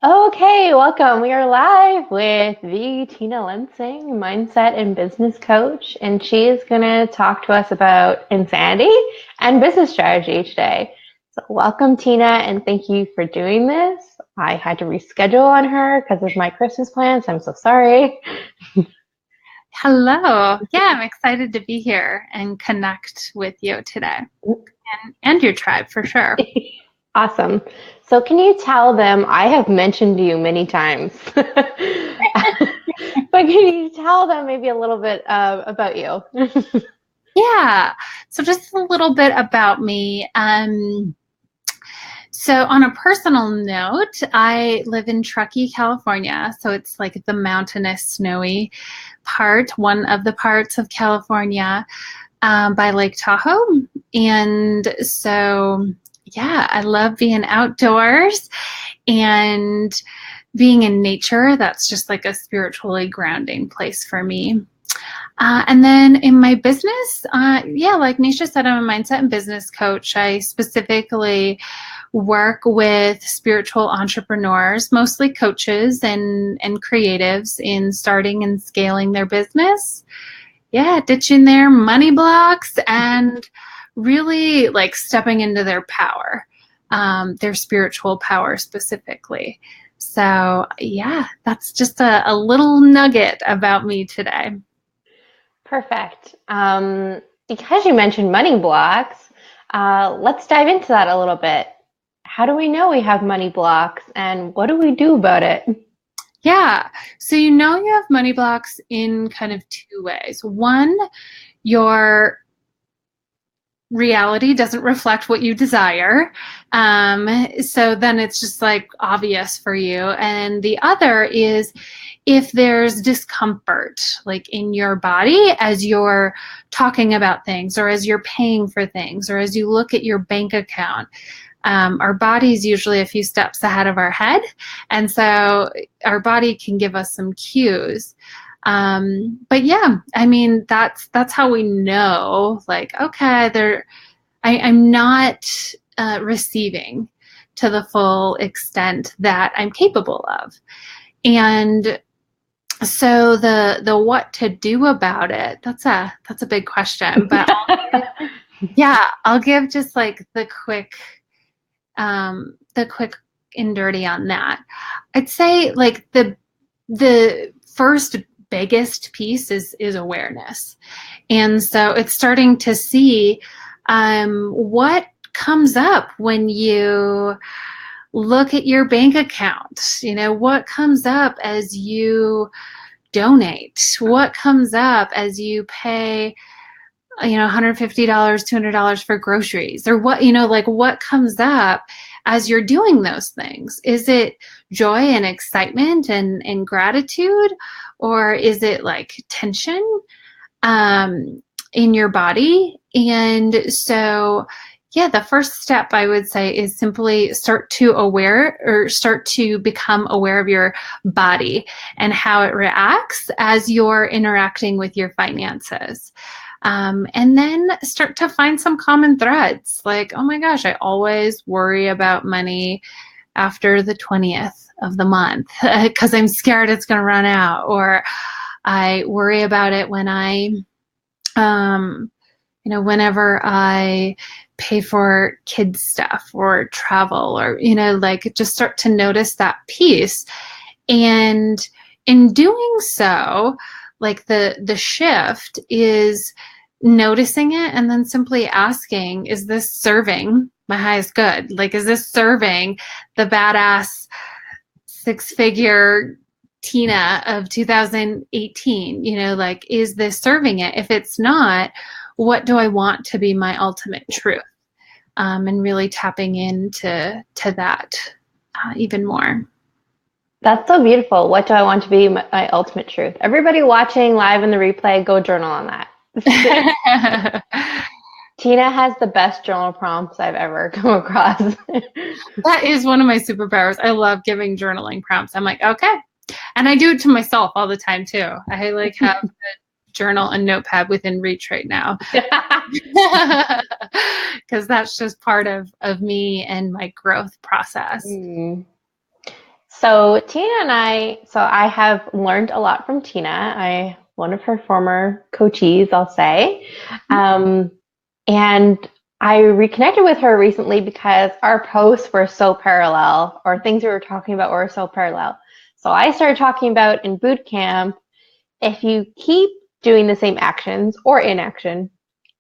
Okay, welcome. We are live with the Tina Lensing, mindset and business coach, and she is going to talk to us about insanity and business strategy today. So, welcome, Tina, and thank you for doing this. I had to reschedule on her because of my Christmas plans. I'm so sorry. Hello. Yeah, I'm excited to be here and connect with you today and your tribe for sure. Awesome. So, can you tell them I have mentioned you many times, but can you tell them maybe a little bit about you? Yeah. So just a little bit about me. So on a personal note, I live in Truckee, California. So it's like the mountainous, snowy part, one of the parts of California by Lake Tahoe. And so, yeah, I love being outdoors and being in nature. That's just like a spiritually grounding place for me. And then in my business, yeah, like Nisha said, I'm a mindset and business coach. I specifically work with spiritual entrepreneurs, mostly coaches and creatives in starting and scaling their business. Yeah, ditching their money blocks and really like stepping into their power, their spiritual power specifically. So, yeah, that's just a little nugget about me today. Perfect. Because you mentioned money blocks, let's dive into that a little bit. How do we know we have money blocks and what do we do about it? Yeah. So you have money blocks in kind of two ways. One, your reality doesn't reflect what you desire. So then it's just like obvious for you. And the other is if there's discomfort, like in your body as you're talking about things or as you're paying for things or as you look at your bank account. Our body's usually a few steps ahead of our head. And so our body can give us some cues. But yeah, I mean, that's how we know, like, okay, I'm not receiving to the full extent that I'm capable of. And so the what to do about it, that's a big question. But yeah, I'll give just like the quick and dirty on that. I'd say like the first biggest piece is awareness. And so it's starting to see what comes up when you look at your bank account. You know, what comes up as you donate? What comes up as you pay, $150, $200 for groceries? Or what, like what comes up as you're doing those things? Is it joy and excitement and gratitude? Or is it like tension? In your body. And so, yeah, the first step I would say is simply start to become aware of your body and how it reacts as you're interacting with your finances. And then start to find some common threads like, oh my gosh, I always worry about money after the 20th of the month because I'm scared it's going to run out, or I worry about it when whenever I pay for kids stuff or travel, or, like just start to notice that piece. And in doing so, like the shift is noticing it and then simply asking, is this serving my highest good? Like, is this serving the badass six-figure Tina of 2018? Like, is this serving it? If it's not, what do I want to be my ultimate truth? And really tapping into that even more. That's so beautiful. What do I want to be my ultimate truth? Everybody watching live in the replay, go journal on that. Tina has the best journal prompts I've ever come across. That is one of my superpowers. I love giving journaling prompts. I'm like, okay. And I do it to myself all the time too. I like have a journal and notepad within reach right now. Because that's just part of me and my growth process. So Tina and I have learned a lot from Tina. One of her former coachees, I'll say. Um, and I reconnected with her recently because our posts were so parallel, or things we were talking about were so parallel. So I started talking about in boot camp, if you keep doing the same actions or inaction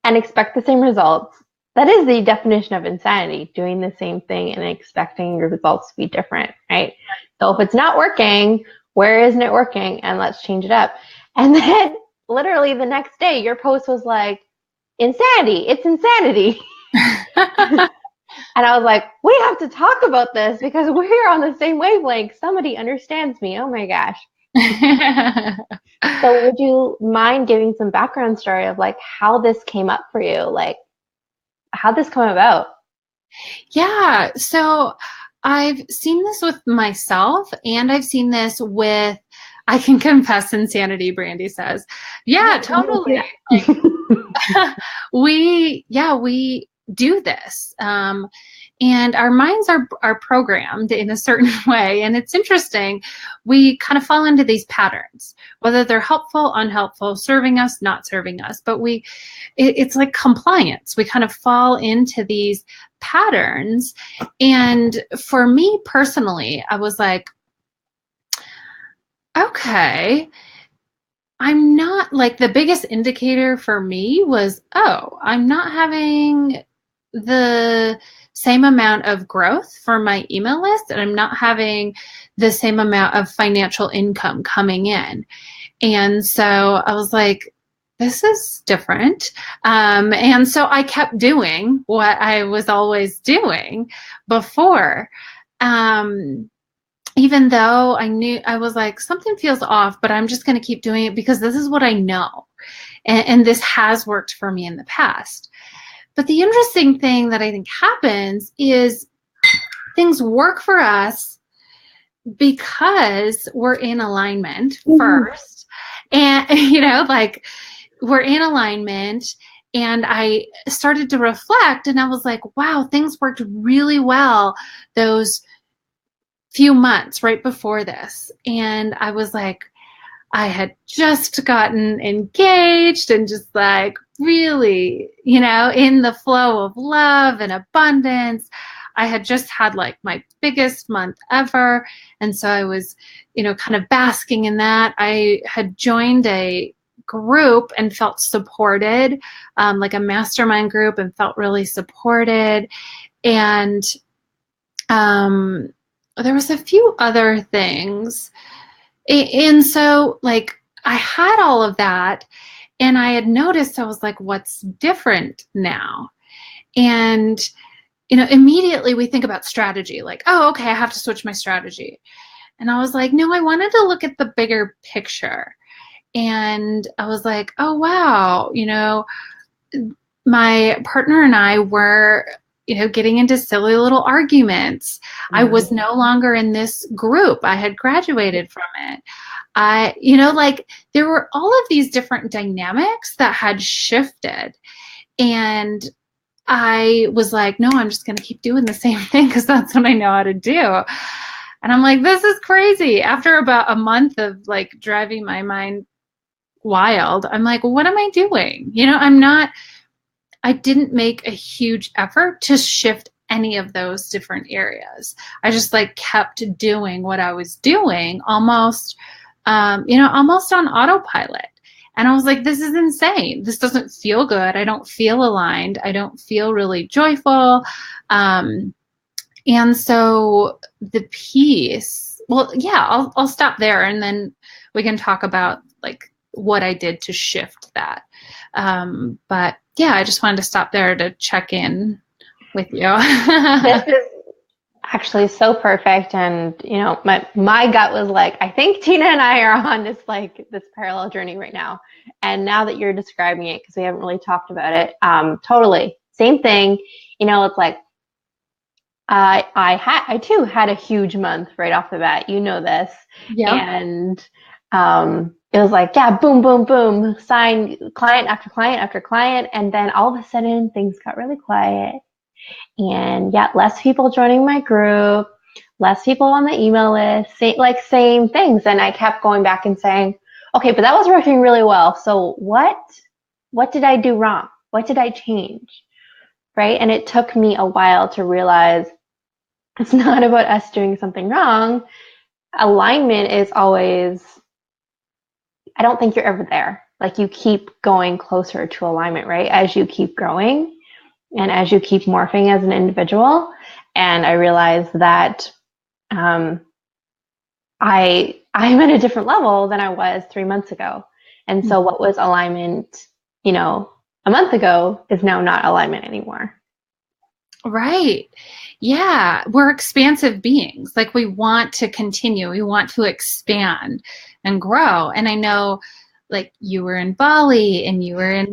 and expect the same results, that is the definition of insanity, doing the same thing and expecting your results to be different, right? So if it's not working, where isn't it working? And let's change it up. And then literally the next day, your post was like, insanity, it's insanity. And I was like, we have to talk about this because we're on the same wavelength. Somebody understands me. Oh my gosh. So would you mind giving some background story of like how this came up for you? Like how this come about? Yeah. So I've seen this with myself and I've seen this with, I can confess insanity, Brandy says. Yeah, totally. Like, we do this. And our minds are programmed in a certain way. And it's interesting. We kind of fall into these patterns, whether they're helpful, unhelpful, serving us, not serving us. But it's like compliance. We kind of fall into these patterns. And for me personally, I was like, okay, I'm not like the biggest indicator for me was, oh, I'm not having the same amount of growth for my email list and I'm not having the same amount of financial income coming in. And so I was like, this is different. And so I kept doing what I was always doing before. Even though I knew, I was like, something feels off, but I'm just going to keep doing it because this is what I know. And this has worked for me in the past. But the interesting thing that I think happens is things work for us because we're in alignment first. And, like we're in alignment. And I started to reflect and I was like, wow, things worked really well those few months right before this. And I was like, I had just gotten engaged and just like really, in the flow of love and abundance. I had just had like my biggest month ever. And so I was, kind of basking in that. I had joined a group and felt supported, like a mastermind group, and felt really supported. And there was a few other things. And so like I had all of that and I had noticed, I was like, what's different now? And, immediately we think about strategy, like, oh, okay, I have to switch my strategy. And I was like, no, I wanted to look at the bigger picture. And I was like, oh, wow, my partner and I were getting into silly little arguments. I was no longer in this group. I had graduated from it. Like there were all of these different dynamics that had shifted. And I was like, no, I'm just going to keep doing the same thing because that's what I know how to do. And I'm like, this is crazy. After about a month of like driving my mind wild, I'm like, what am I doing? I didn't make a huge effort to shift any of those different areas. I just like kept doing what I was doing almost, almost on autopilot. And I was like, this is insane. This doesn't feel good. I don't feel aligned. I don't feel really joyful. And so the piece, well, yeah, I'll stop there and then we can talk about like what I did to shift that. But yeah, I just wanted to stop there to check in with you. This is actually so perfect. And, my gut was like, I think Tina and I are on this parallel journey right now. And now that you're describing it, because we haven't really talked about it, totally same thing. It's like, I too had a huge month right off the bat. This. Yeah. And, it was like, yeah, boom, boom, boom, sign client after client after client. And then all of a sudden things got really quiet and yeah, less people joining my group, less people on the email list, same things. And I kept going back and saying, okay, but that was working really well. So what did I do wrong? What did I change? Right? And it took me a while to realize it's not about us doing something wrong. Alignment is always, I don't think you're ever there. Like you keep going closer to alignment, right? As you keep growing and as you keep morphing as an individual. And I realized that I'm at a different level than I was 3 months ago. And so what was alignment, a month ago is now not alignment anymore. Right. Yeah. We're expansive beings. Like we want to continue. We want to expand and grow. And I know like you were in Bali and you were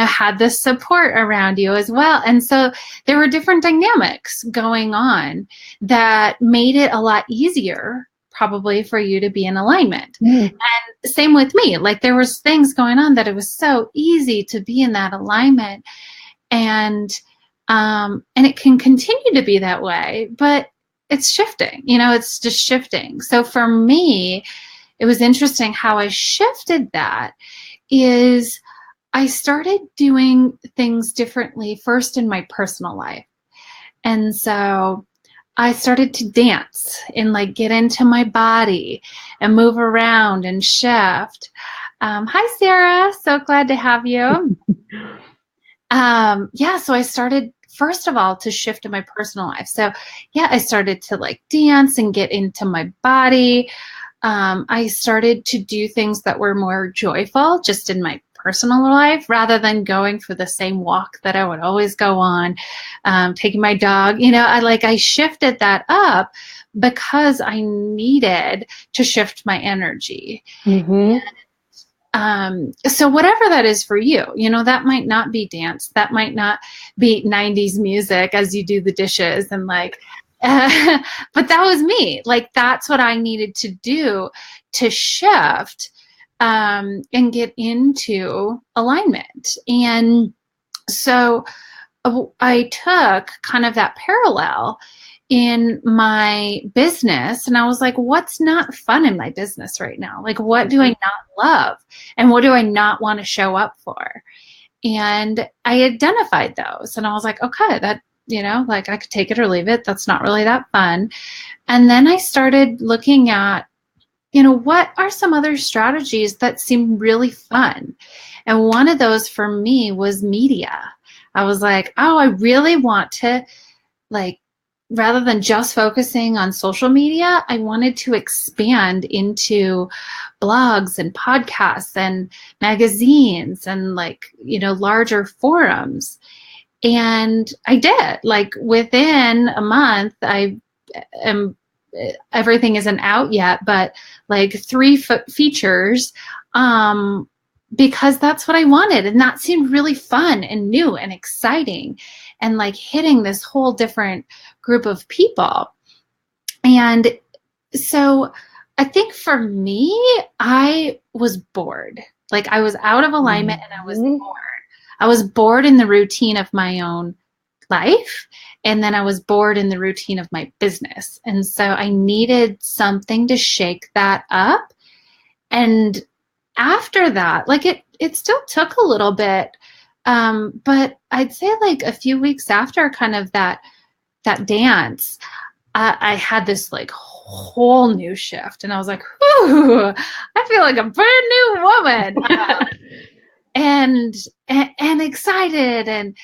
had this support around you as well. And so there were different dynamics going on that made it a lot easier probably for you to be in alignment. And same with me. Like there was things going on that it was so easy to be in that alignment. And it can continue to be that way, but it's shifting, it's just shifting. So for me, it was interesting how I shifted that is I started doing things differently first in my personal life. And so I started to dance and like get into my body and move around and shift. Hi, Sarah. So glad to have you. So I started first of all to shift in my personal life. So I started to like dance and get into my body. I started to do things that were more joyful just in my personal life rather than going for the same walk that I would always go on, taking my dog. I shifted that up because I needed to shift my energy. Mm-hmm. So whatever that is for you, that might not be dance. That might not be 90s music as you do the dishes and but that was me. Like, that's what I needed to do to shift, and get into alignment. And so I took kind of that parallel in my business and I was like, what's not fun in my business right now? Like, what do I not love? And what do I not want to show up for? And I identified those and I was like, okay, that, I could take it or leave it. That's not really that fun. And then I started looking at, what are some other strategies that seem really fun? And one of those for me was media. I was like, oh, I really want to, rather than just focusing on social media, I wanted to expand into blogs and podcasts and magazines and larger forums. And I did. Within a month, everything isn't out yet, but 3 features, because that's what I wanted. And that seemed really fun and new and exciting and hitting this whole different group of people. And so I think for me, I was bored. I was out of alignment and I was bored. I was bored in the routine of my own life. And then I was bored in the routine of my business. And so I needed something to shake that up. And after that, it still took a little bit. But I'd say a few weeks after kind of that dance, I had this whole new shift. And I was like, whew, I feel like a brand new woman. And excited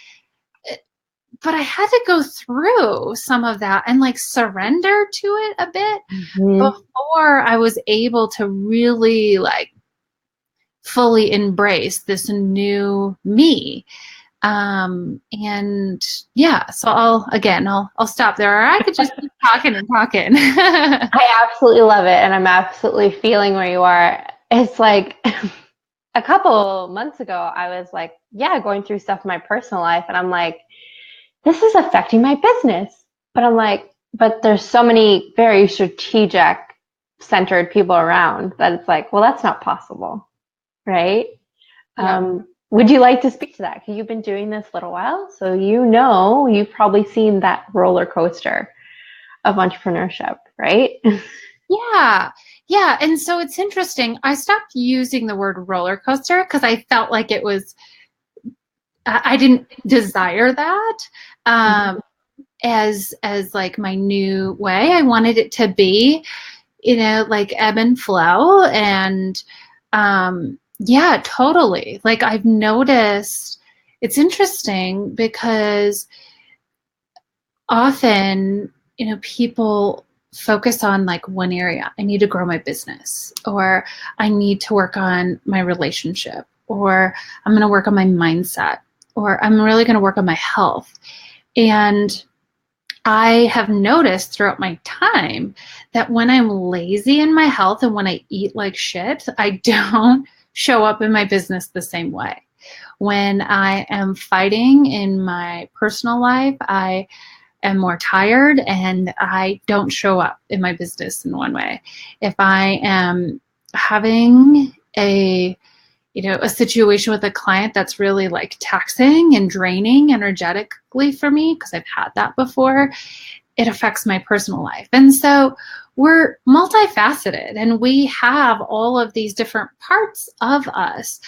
but I had to go through some of that and surrender to it a bit before I was able to really fully embrace this new me. So I'll stop there, or I could just keep talking and talking. I absolutely love it. And I'm absolutely feeling where you are. It's a couple months ago, I was going through stuff in my personal life. And I'm like, this is affecting my business. But I'm like, but there's so many very strategic centered people around that it's well, that's not possible. Right? Yeah. Would you like to speak to that? Because you've been doing this a little while. So you've probably seen that roller coaster of entrepreneurship, right? Yeah. Yeah. And so it's interesting. I stopped using the word roller coaster because I felt like it was, I didn't desire that. As like my new way. I wanted it to be, like ebb and flow. And yeah, totally. Like I've noticed it's interesting because often, people focus on like one area. I need to grow my business, or I need to work on my relationship, or I'm going to work on my mindset, or I'm really going to work on my health. And I have noticed throughout my time that when I'm lazy in my health and when I eat like shit, I don't show up in my business the same way. When I am fighting in my personal life, I am more tired and I don't show up in my business in one way. If I am having a situation with a client that's really like taxing and draining energetically for me, because I've had that before, it affects my personal life. And so we're multifaceted and we have all of these different parts of us,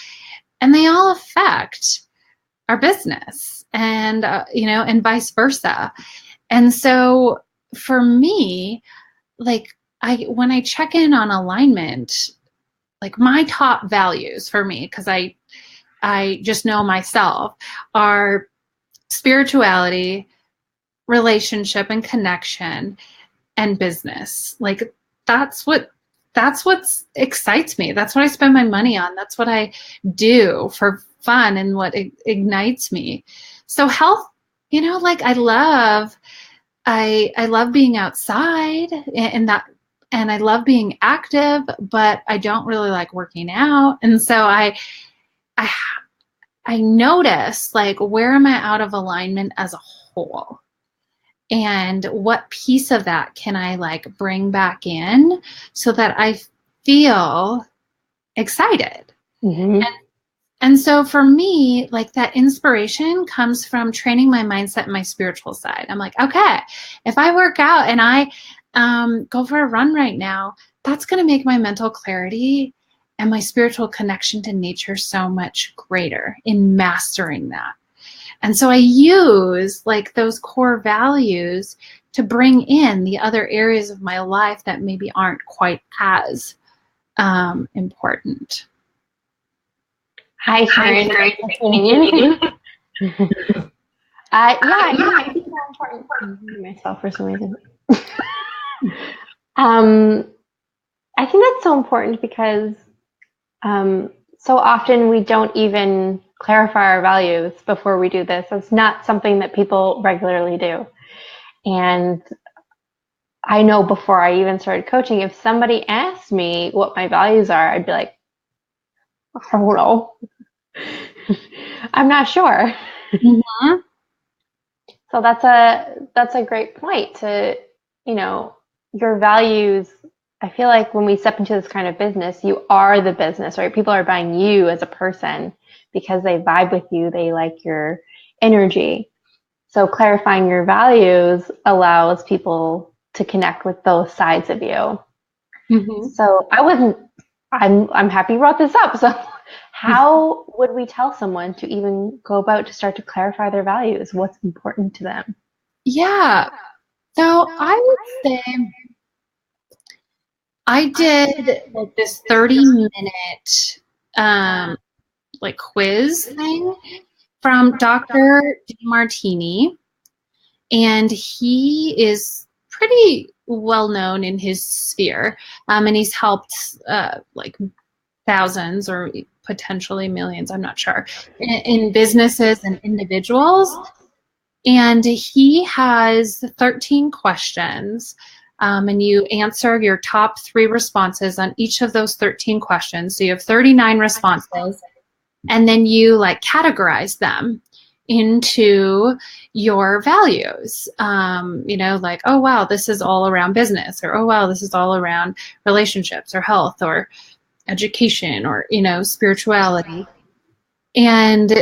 and they all affect our business and, and vice versa. And so for me, like when I check in on alignment, like my top values for me, because I just know myself, are spirituality, relationship and connection, and business. Like that's what excites me. That's what I spend my money on. That's what I do for fun and what ignites me. So health, like I love being outside and I love being active, but I don't really like working out. And so I notice, like, where am I out of alignment as a whole? And what piece of that can I like bring back in so that I feel excited? Mm-hmm. And so for me, like that inspiration comes from training my mindset and my spiritual side. I'm like, okay, if I work out and I go for a run right now, that's going to make my mental clarity and my spiritual connection to nature so much greater in mastering that. And so I use like those core values to bring in the other areas of my life that maybe aren't quite as important. Hi, Sharon. Great meeting you. I think that's important for myself for some reason. I think that's so important because so often we don't even clarify our values before we do this. It's not something that people regularly do. And I know before I even started coaching, if somebody asked me what my values are, I'd be like, I don't know. I'm not sure. Mm-hmm. So that's a great point to, your values. I feel like when we step into this kind of business, you are the business, right? People are buying you as a person because they vibe with you. They like your energy. So clarifying your values allows people to connect with those sides of you. Mm-hmm. So I'm happy you brought this up. So how would we tell someone to even go about to start to clarify their values? What's important to them? Yeah. So I would say I did like this 30-minute like quiz thing from Dr. Demartini, and he is pretty well known in his sphere, and he's helped like thousands or potentially millions, I'm not sure, in businesses and individuals. And he has 13 questions, and you answer your top 3 responses on each of those 13 questions. So you have 39 responses, and then you like categorize them into your values. Like, oh wow, this is all around business, or oh wow, this is all around relationships or health or education or spirituality. And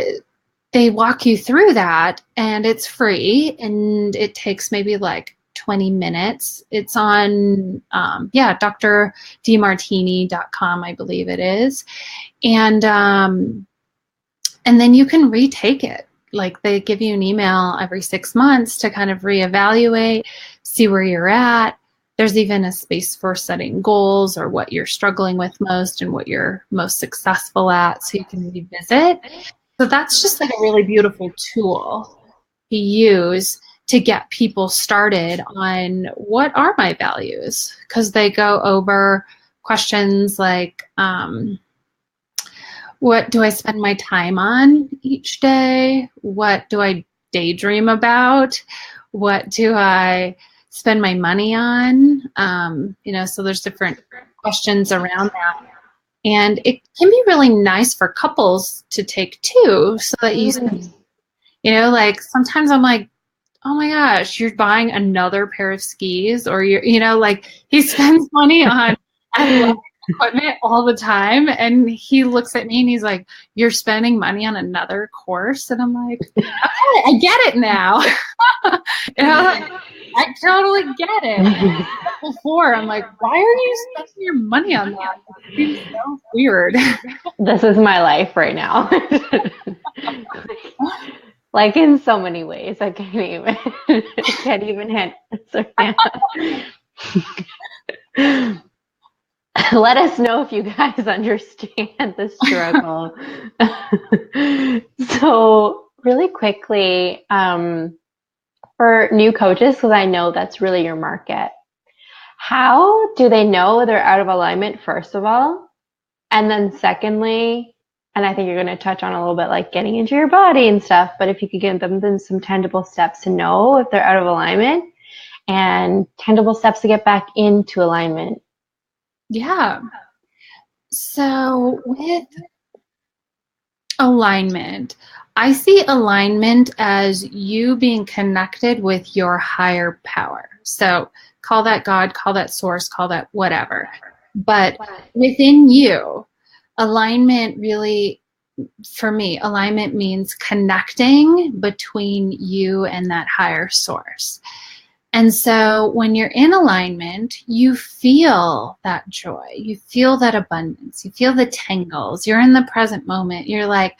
they walk you through that, and it's free, and it takes maybe like 20 minutes. It's on, drdemartini.com, I believe it is. And then you can retake it. Like they give you an email every 6 months to kind of reevaluate, see where you're at. There's even a space for setting goals or what you're struggling with most and what you're most successful at, so you can revisit. So that's just like a really beautiful tool to use to get people started on what are my values, because they go over questions like, what do I spend my time on each day? What do I daydream about? What do I spend my money on? So there's different questions around that. And it can be really nice for couples to take too, so that like sometimes I'm like, oh my gosh, you're buying another pair of skis, or like he spends money on athletic equipment all the time, and he looks at me and he's like, you're spending money on another course? And I'm like, okay, I get it now. I totally get it. Before, I'm like, why are you spending your money on that? It seems so weird. This is my life right now. Like in so many ways, I can't even answer now. Let us know if you guys understand the struggle. So really quickly, for new coaches, because I know that's really your market, how do they know they're out of alignment, first of all? And then secondly, and I think you're going to touch on a little bit like getting into your body and stuff, but if you could give them then some tangible steps to know if they're out of alignment and tangible steps to get back into alignment. Yeah. So with alignment, I see alignment as you being connected with your higher power. So call that God, call that source, call that whatever. But within you, alignment really, for me, alignment means connecting between you and that higher source. And so when you're in alignment, you feel that joy, you feel that abundance, you feel the tingles, you're in the present moment. You're like,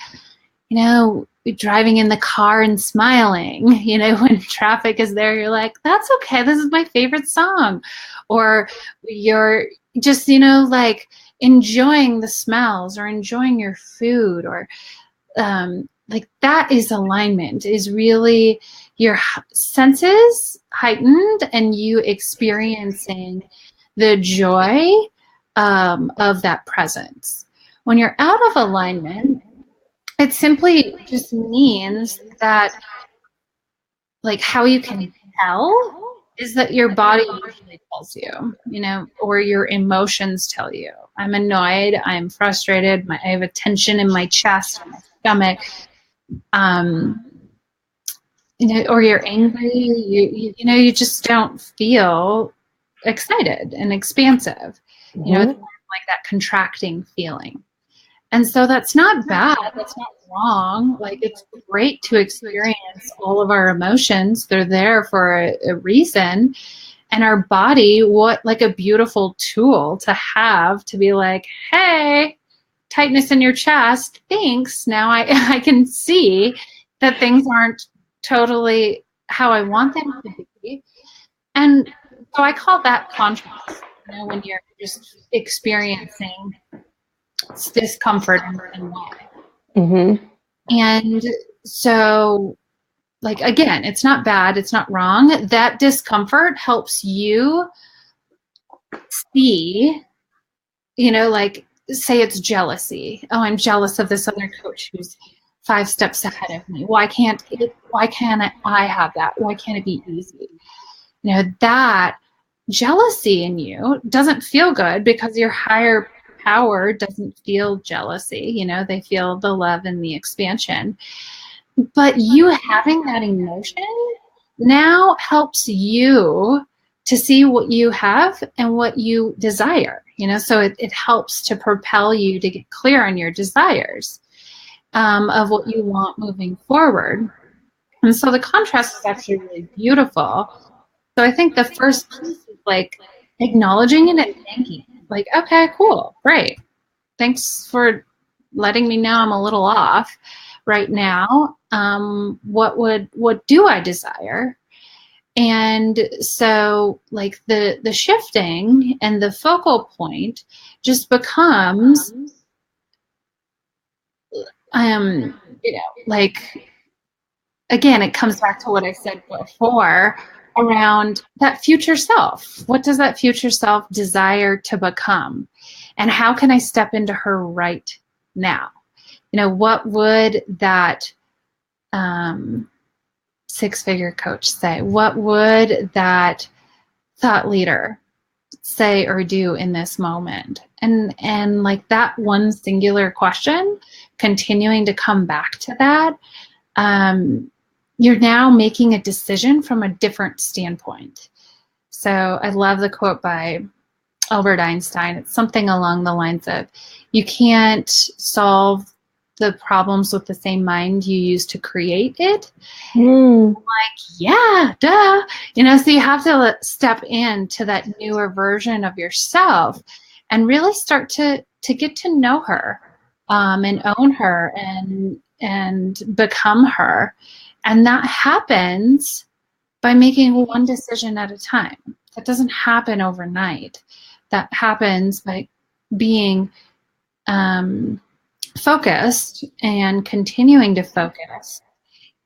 driving in the car and smiling, when traffic is there, you're like, that's okay, this is my favorite song. Or you're just, like enjoying the smells or enjoying your food, or like that is alignment, is really your senses heightened and you experiencing the joy of that presence. When you're out of alignment, it simply just means that, like, how you can tell is that your body usually tells you, or your emotions tell you, I'm annoyed, I'm frustrated, I have a tension in my chest, my stomach, or you're angry, you just don't feel excited and expansive, it's like that contracting feeling. And so that's not bad, that's not wrong. Like, it's great to experience all of our emotions. They're there for a reason. And our body, what like a beautiful tool to have, to be like, hey, tightness in your chest, thanks. Now I can see that things aren't totally how I want them to be. And so I call that contrast, when you're just experiencing discomfort and why. Mm-hmm. And so, like, again, it's not bad, it's not wrong. That discomfort helps you see, like, say it's jealousy. Oh, I'm jealous of this other coach who's 5 steps ahead of me. Why can't I have that? Why can't it be easy? That jealousy in you doesn't feel good, because your higher power doesn't feel jealousy. They feel the love and the expansion. But you having that emotion now helps you to see what you have and what you desire, so it helps to propel you to get clear on your desires of what you want moving forward. And so the contrast is actually really beautiful. So I think the first piece is like acknowledging it and thanking. Like, okay, cool, great. Thanks for letting me know I'm a little off right now. What do I desire? And so like the shifting and the focal point just becomes like, again, it comes back to what I said before around that future self. What does that future self desire to become? And how can I step into her right now? What would that six-figure coach say? What would that thought leader say or do in this moment? And like that one singular question, continuing to come back to that, you're now making a decision from a different standpoint. So I love the quote by Albert Einstein. It's something along the lines of, you can't solve the problems with the same mind you used to create it. Like, yeah, duh. So you have to step into that newer version of yourself and really start to get to know her, and own her and become her. And that happens by making one decision at a time. That doesn't happen overnight. That happens by being focused and continuing to focus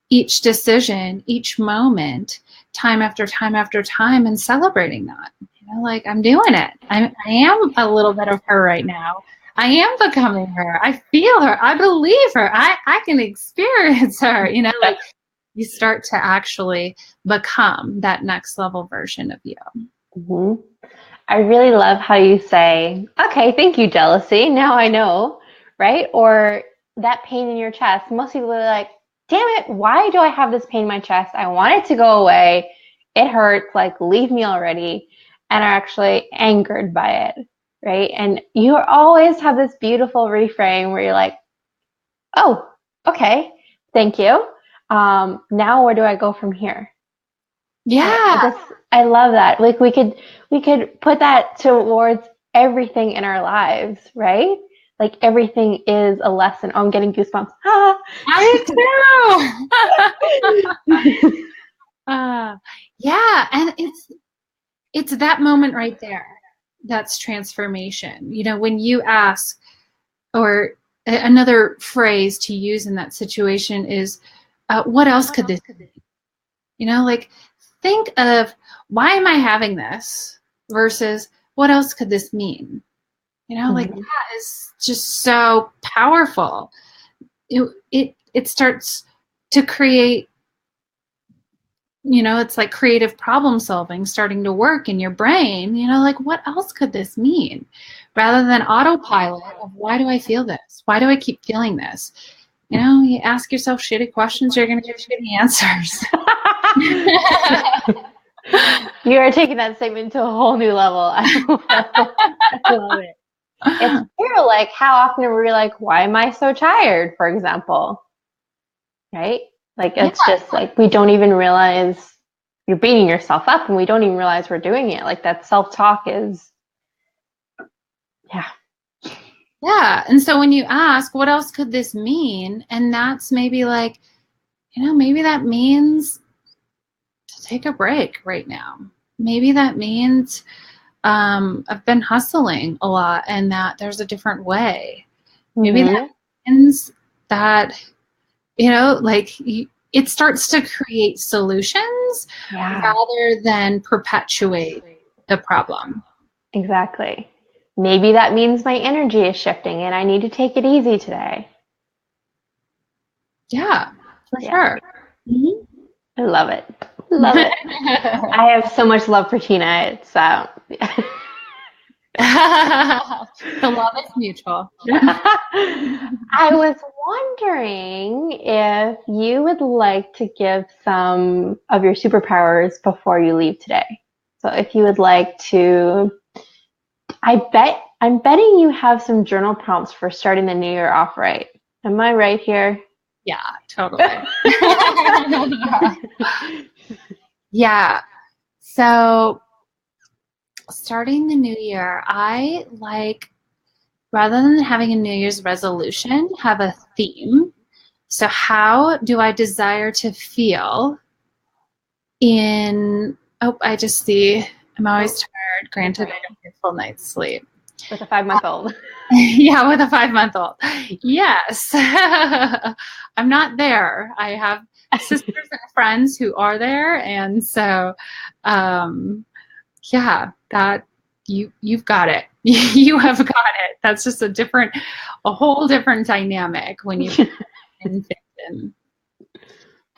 each decision, each moment, time after time after time, and celebrating that. Like, I'm doing it. I am a little bit of her right now. I am becoming her. I feel her. I believe her. I can experience her. Like, you start to actually become that next level version of you. Mm-hmm. I really love how you say, okay, thank you, jealousy. Now I know, right? Or that pain in your chest. Most people are like, damn it, why do I have this pain in my chest? I want it to go away. It hurts, like, leave me already. And are actually angered by it, right? And you always have this beautiful reframe where you're like, oh, okay, thank you. Now where do I go from here? Yeah. I love that. Like, we could put that towards everything in our lives, right? Like, everything is a lesson. Oh, I'm getting goosebumps. Ah. Me too. Yeah, and it's that moment right there that's transformation. When you ask, or another phrase to use in that situation is, what else could this be? Like, think of, why am I having this versus what else could this mean? Like, that is just so powerful. It starts to create, it's like creative problem solving starting to work in your brain. Like, what else could this mean? Rather than autopilot of, why do I feel this? Why do I keep feeling this? You ask yourself shitty questions, you're going to get shitty answers. You are taking that statement to a whole new level. I love it. It's true. Like, how often are we like, why am I so tired, for example? Right? Like, it's just like, we don't even realize you're beating yourself up, and we don't even realize we're doing it. Like, that self-talk is, yeah. Yeah. And so when you ask, what else could this mean? And that's maybe like, maybe that means to take a break right now. Maybe that means I've been hustling a lot and that there's a different way. Maybe that means that, like, it starts to create solutions rather than perpetuate the problem. Exactly. Maybe that means my energy is shifting and I need to take it easy today. Yeah, for sure. Mm-hmm. I love it. Love it. I have so much love for Tina. It's the love is mutual. I was wondering if you would like to give some of your superpowers before you leave today. So if you would like to, I'm betting you have some journal prompts for starting the new year off right. Am I right here? Yeah, totally. Yeah. So starting the new year, I like, rather than having a New Year's resolution, have a theme. So how do I desire to feel in, oh, I just see, I'm always tired. Granted, I don't get full night's sleep. With a 5-month-old. Yeah, with a 5-month-old. Yes. I'm not there. I have sisters and friends who are there. And so, yeah, that you've got it. You have got it. That's just a whole different dynamic when you in fiction.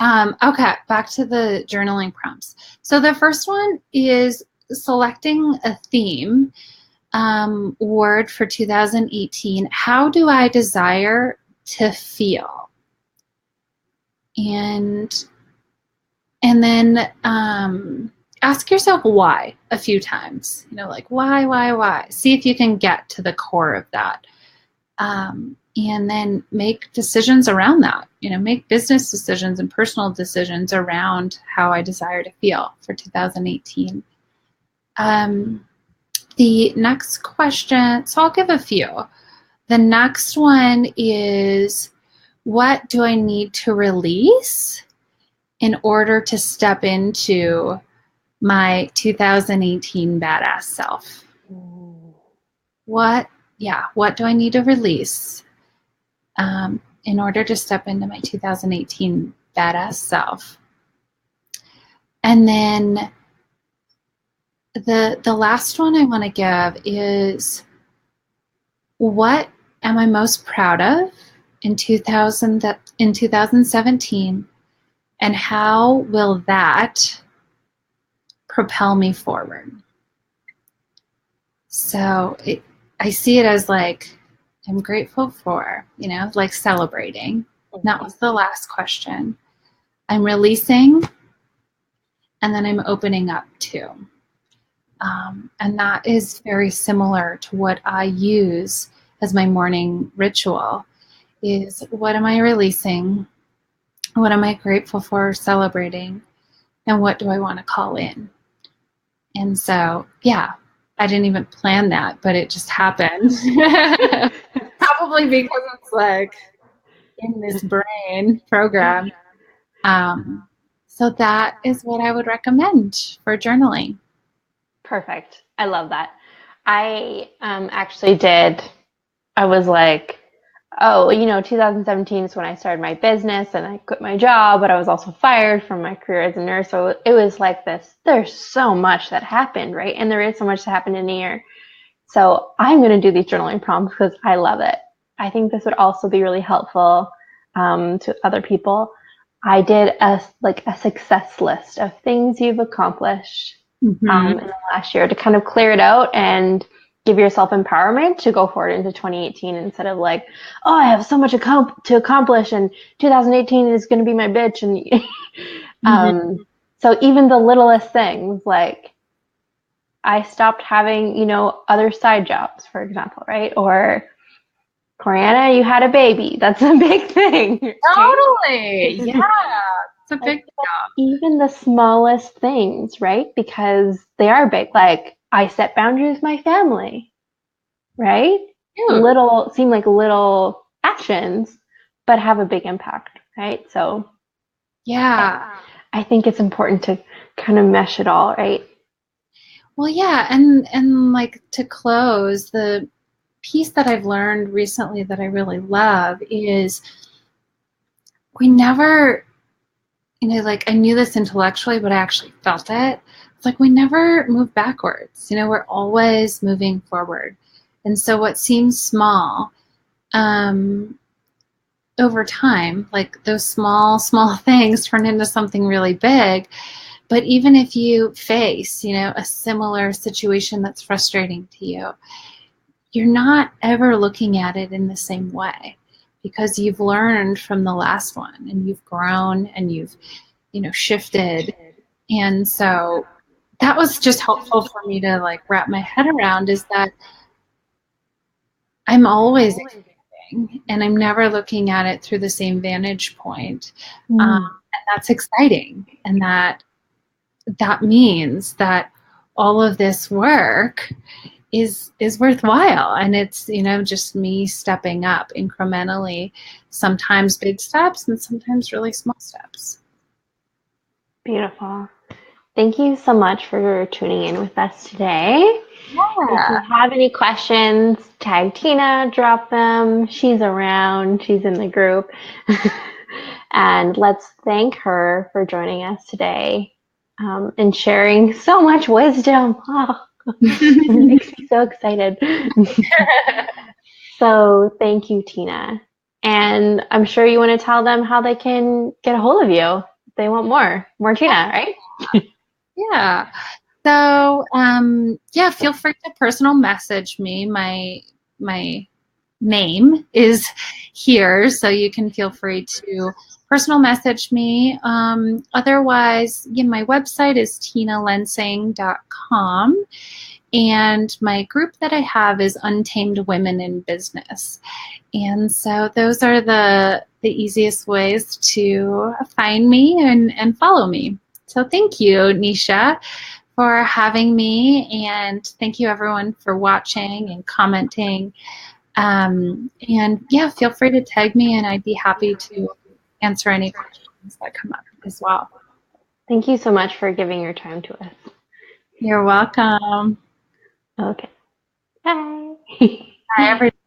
Okay, back to the journaling prompts. So the first one is selecting a theme word for 2018. How do I desire to feel? And then ask yourself why a few times. Like why? See if you can get to the core of that. And then make decisions around that. Make business decisions and personal decisions around how I desire to feel for 2018. The next question, so I'll give a few. The next one is, what do I need to release in order to step into my 2018 badass self? What do I need to release in order to step into my 2018 badass self? And then the last one I want to give is, what am I most proud of in 2017, and how will that propel me forward? So I see it as like, I'm grateful for, like celebrating. That was the last question. I'm releasing, and then I'm opening up too. And that is very similar to what I use as my morning ritual, is what am I releasing? What am I grateful for, celebrating? And what do I want to call in? And so, yeah, I didn't even plan that, but it just happened. Probably because it's like in this brain program. So that is what I would recommend for journaling. Perfect. I love that. I was like, oh, 2017 is when I started my business and I quit my job, but I was also fired from my career as a nurse. So it was like this, there's so much that happened, right? And there is so much that happened in a year. So I'm going to do these journaling prompts because I love it. I think this would also be really helpful to other people. I did a success list of things you've accomplished in the last year to kind of clear it out and give yourself empowerment to go forward into 2018 instead of like, oh, I have so much to accomplish and 2018 is going to be my bitch. And so even the littlest things, like I stopped having, other side jobs, for example, right? Or Coriana, you had a baby. That's a big thing. Totally. Yeah. It's a big job. Even the smallest things, right? Because they are big. Like I set boundaries with my family, right? Seem like little actions, but have a big impact, right? So yeah, I think it's important to kind of mesh it all, right? Well, yeah, and like to close, the piece that I've learned recently that I really love is we never, like I knew this intellectually, but I actually felt it. It's like we never move backwards. We're always moving forward. And so what seems small, over time, like those small things turn into something really big. But even if you face, a similar situation that's frustrating to you, you're not ever looking at it in the same way because you've learned from the last one and you've grown and you've, shifted. And so that was just helpful for me to like wrap my head around, is that I'm always expanding and I'm never looking at it through the same vantage point. And that's exciting. And that that means that all of this work is worthwhile, and it's, you know, just me stepping up incrementally, sometimes big steps and sometimes really small steps. Beautiful. Thank you so much for tuning in with us today. If you Yeah. have any questions, tag Tina, drop them. She's around, she's in the group. And let's thank her for joining us today and sharing so much wisdom. Oh, it makes me so excited. So thank you, Tina. And I'm sure you want to tell them how they can get a hold of you if they want more Tina, right? Yeah. So, yeah, feel free to personal message me. My name is here, so you can feel free to personal message me. Otherwise, yeah, my website is tinalensing.com, and my group that I have is Untamed Women in Business. And so those are the easiest ways to find me and follow me. So thank you, Nisha, for having me, and thank you everyone for watching and commenting. And yeah, feel free to tag me, and I'd be happy to answer any questions that come up as well. Thank you so much for giving your time to us. You're welcome. Okay. Bye. Bye, everybody.